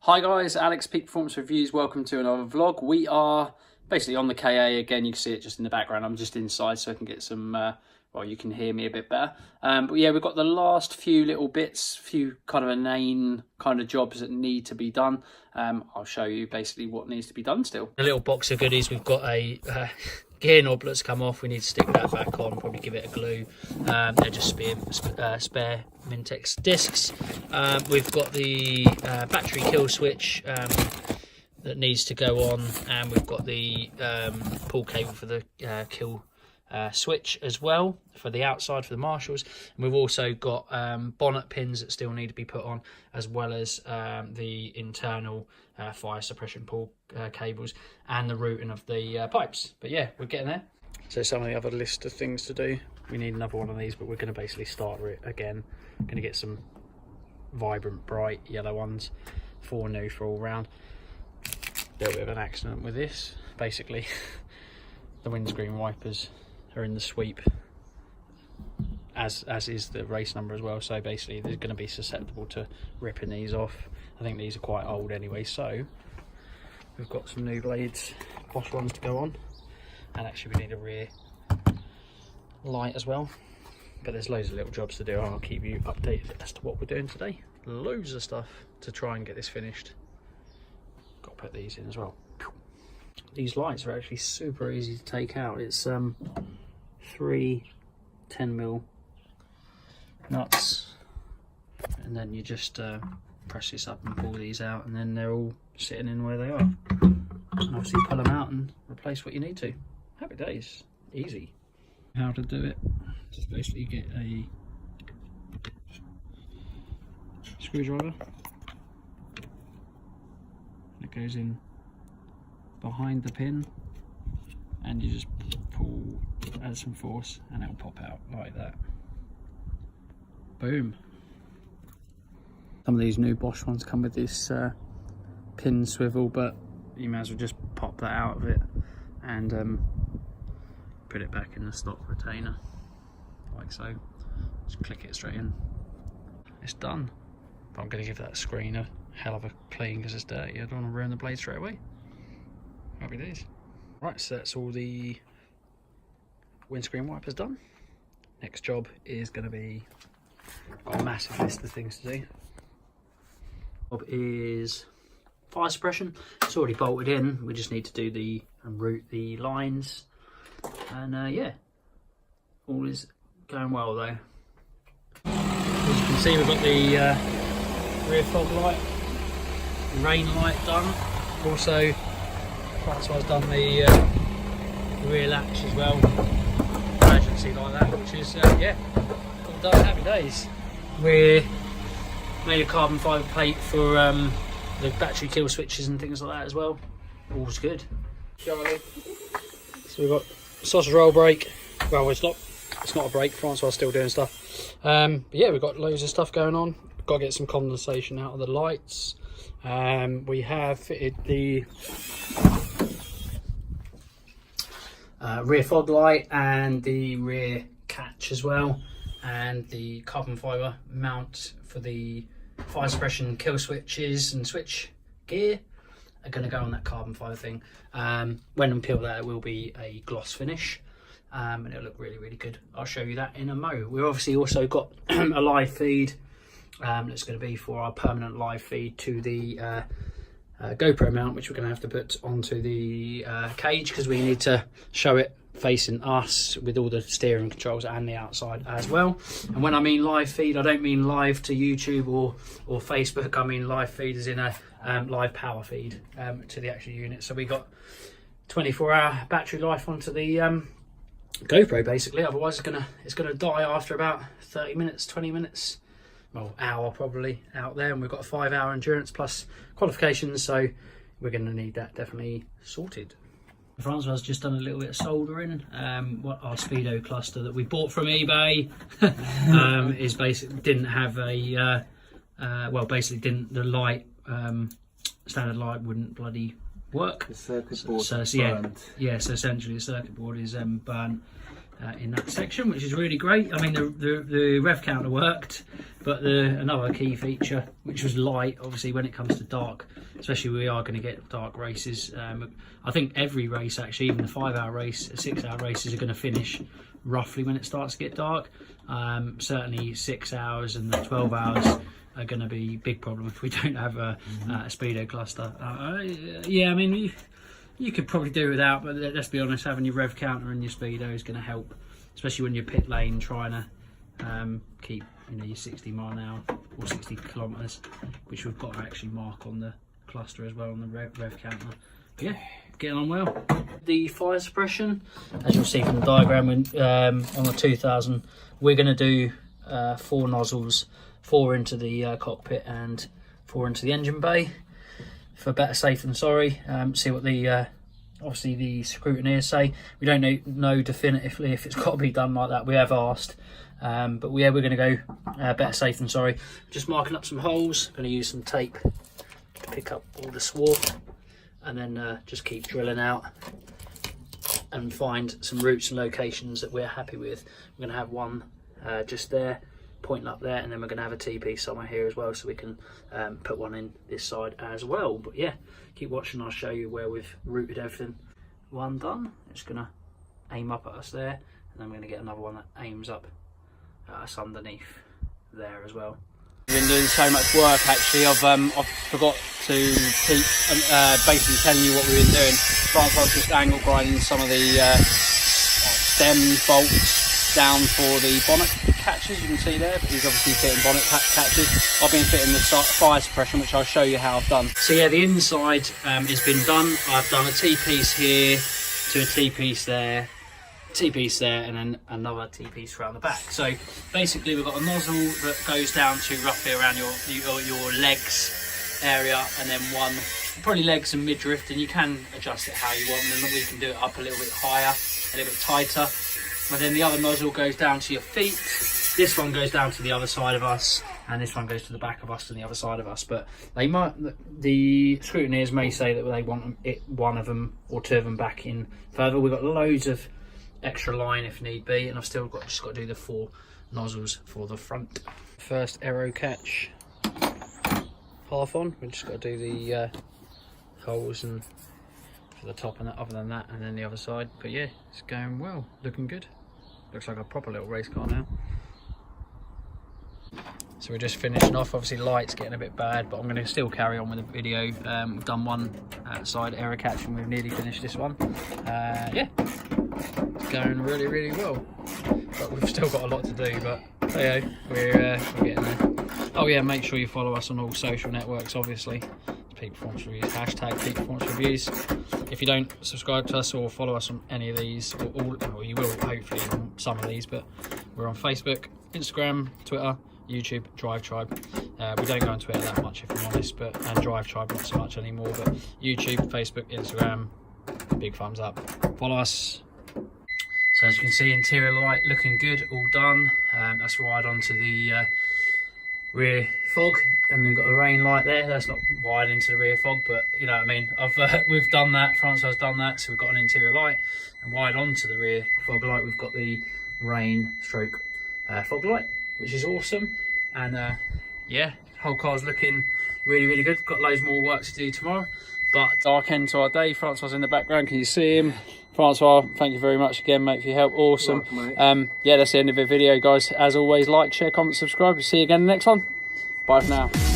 Hi guys, Alex Peak Performance Reviews. Welcome to another vlog. We are basically on the KA again. You can see it just in the background. I'm just inside so I can get some, well, you can hear me a bit better. But yeah, we've got the last few little bits, few kind of inane kind of jobs that need to be done. I'll show you basically what needs to be done still. A little box of goodies. We've got a gear knob that's come off. We need to stick that back on, probably give it a glue. They're just spare Mintex discs. We've got the battery kill switch that needs to go on, and we've got the pull cable for the kill switch as well for the outside for the marshals. And we've also got bonnet pins that still need to be put on, as well as the internal fire suppression pull cables and the routing of the pipes. But yeah, we're getting there. So some of the other list of things to do. We need another one of these, but we're going to basically start it again. Going to get some vibrant bright yellow ones, 4 new for all round. A little bit of an accident with this. Basically the windscreen wipers are in the sweep, as is the race number as well, so basically they're going to be susceptible to ripping these off. I think these are quite old anyway, so we've got some new blades, Bosch ones to go on, and actually we need a rear light as well. But there's loads of little jobs to do. I'll keep you updated as to what we're doing today. Loads of stuff to try and get this finished. Got to put these in as well. These lights are actually super easy to take out. It's 3 10mm nuts, and then you just press this up and pull these out, and then they're all sitting in where they are. And obviously pull them out and replace what you need to. Happy days. Easy. How to do it: just basically get a screwdriver, it goes in behind the pin, and you just pull, add some force, and it'll pop out like that. Boom. Some of these new Bosch ones come with this pin swivel, but you may as well just pop that out of it and put it back in the stock retainer, like so. Just click it straight in. It's done. But I'm going to give that screen a hell of a clean because it's dirty. I don't want to ruin the blade straight away. Happy days. Right, so that's all the windscreen wipers done. Next job is going to be, got a massive list of things to do. Job is fire suppression. It's already bolted in. We just need to do the route the lines. And yeah, all is going well though. As you can see, we've got the rear fog light, rain light done. Also, that's why I've done the rear latch as well, emergency like that, which is yeah, all done. Happy days. We made a carbon fibre plate for the battery kill switches and things like that as well. All's good. Charlie. So we've got sausage roll brake. Well, it's not a brake. Francois still doing stuff. But yeah, we've got loads of stuff going on. Got to get some condensation out of the lights. We have fitted the rear fog light and the rear catch as well, and the carbon fibre mount for the fire suppression kill switches and switch gear are going to go on that carbon fibre thing. When we peel that, it will be a gloss finish, and it'll look really, really good. I'll show you that in a mo. We've obviously also got a live feed that's going to be for our permanent live feed to the GoPro mount, which we're going to have to put onto the cage because we need to show it facing us with all the steering controls and the outside as well. And when I mean live feed, I don't mean live to YouTube or Facebook. I mean live feed as in a live power feed to the actual unit. So we got 24-hour battery life onto the GoPro basically. Otherwise it's gonna die after about 30 minutes, 20 minutes, well, hour probably out there. And we've got a 5-hour endurance plus qualifications, so we're going to need that definitely sorted. Francois has just done a little bit of soldering. What our speedo cluster that we bought from eBay is basically didn't have a well, basically didn't, the light standard light wouldn't bloody work. The circuit board so yeah, so essentially the circuit board is burnt. in that section, which is really great. I mean, the rev counter worked, but another key feature, which was light, obviously when it comes to dark, especially we are going to get dark races. I think every race, actually, even the 5-hour race, 6-hour races are going to finish roughly when it starts to get dark. Certainly 6 hours and the 12 hours are going to be a big problem if we don't have a speedo cluster. Yeah, I mean, you could probably do without, but let's be honest, having your rev counter and your speedo is going to help, especially when you're pit lane trying to keep, you know, your 60 mile an hour or 60 kilometers, which we've got to actually mark on the cluster as well on the rev counter. But yeah, getting on well. The fire suppression, as you'll see from the diagram, on the 2000, we're going to do 4 nozzles, 4 into the cockpit and 4 into the engine bay. For better safe than sorry. See what the obviously the scrutineers say. We don't know definitively if it's got to be done like that. We have asked, but yeah, we're going to go better safe than sorry. Just marking up some holes. Going to use some tape to pick up all the swart, and then just keep drilling out and find some routes and locations that we're happy with. We're going to have one just there, pointing up there, and then we're going to have a T-piece somewhere here as well, so we can put one in this side as well. But yeah, keep watching, I'll show you where we've routed everything. One done, it's going to aim up at us there, and then I'm going to get another one that aims up at us underneath there as well. We've been doing so much work, actually. I've forgot to keep basically telling you what we've been doing. I was just angle grinding some of the stem bolts down for the bonnet catches, you can see there, but he's obviously fitting bonnet catches. I've been fitting the fire suppression, which I'll show you how I've done. So yeah, the inside has been done. I've done a T-piece here to a T-piece there, T-piece there, and then another T-piece around the back. So basically we've got a nozzle that goes down to roughly around your legs area, and then one probably legs and midriff, and you can adjust it how you want, and then we can do it up a little bit higher, a little bit tighter. And then the other nozzle goes down to your feet. This one goes down to the other side of us, and this one goes to the back of us and the other side of us. But they might, the scrutineers may say that they want one of them or 2 of them back in further. We've got loads of extra line if need be, and I've still just got to do the 4 nozzles for the front. First Aerocatch half on. We've just got to do the holes and for the top and that, other than that, and then the other side. But yeah, it's going well, looking good. Looks like a proper little race car now. So we're just finishing off. Obviously light's getting a bit bad, but I'm going to still carry on with the video. We've done one outside Aerocatch and we've nearly finished this one. Yeah, it's going really, really well. But we've still got a lot to do, but hey, we're getting there. Oh yeah, make sure you follow us on all social networks, obviously. Peak Performance Reviews, hashtag Peak Performance Reviews. If you don't subscribe to us or follow us on any of these, or well, you will hopefully on some of these, but we're on Facebook, Instagram, Twitter, YouTube, Drive Tribe. We don't go on Twitter that much, if I'm honest, and Drive Tribe not so much anymore, but YouTube, Facebook, Instagram, big thumbs up. Follow us. So as you can see, interior light looking good, all done. That's wired onto the rear fog, and we've got the rain light there. That's not wired into the rear fog, but you know what I mean. We've done that, Francois has done that, so we've got an interior light, and wired onto the rear fog light we've got the rain stroke fog light, which is awesome. And yeah, whole car's looking really, really good. Got loads more work to do tomorrow, but dark end to our day. Francois in the background, can you see him? Francois, thank you very much again, mate, for your help. Awesome. Yeah, that's the end of the video, guys. As always, like, share, comment, subscribe. We'll see you again in the next one. Bye for now.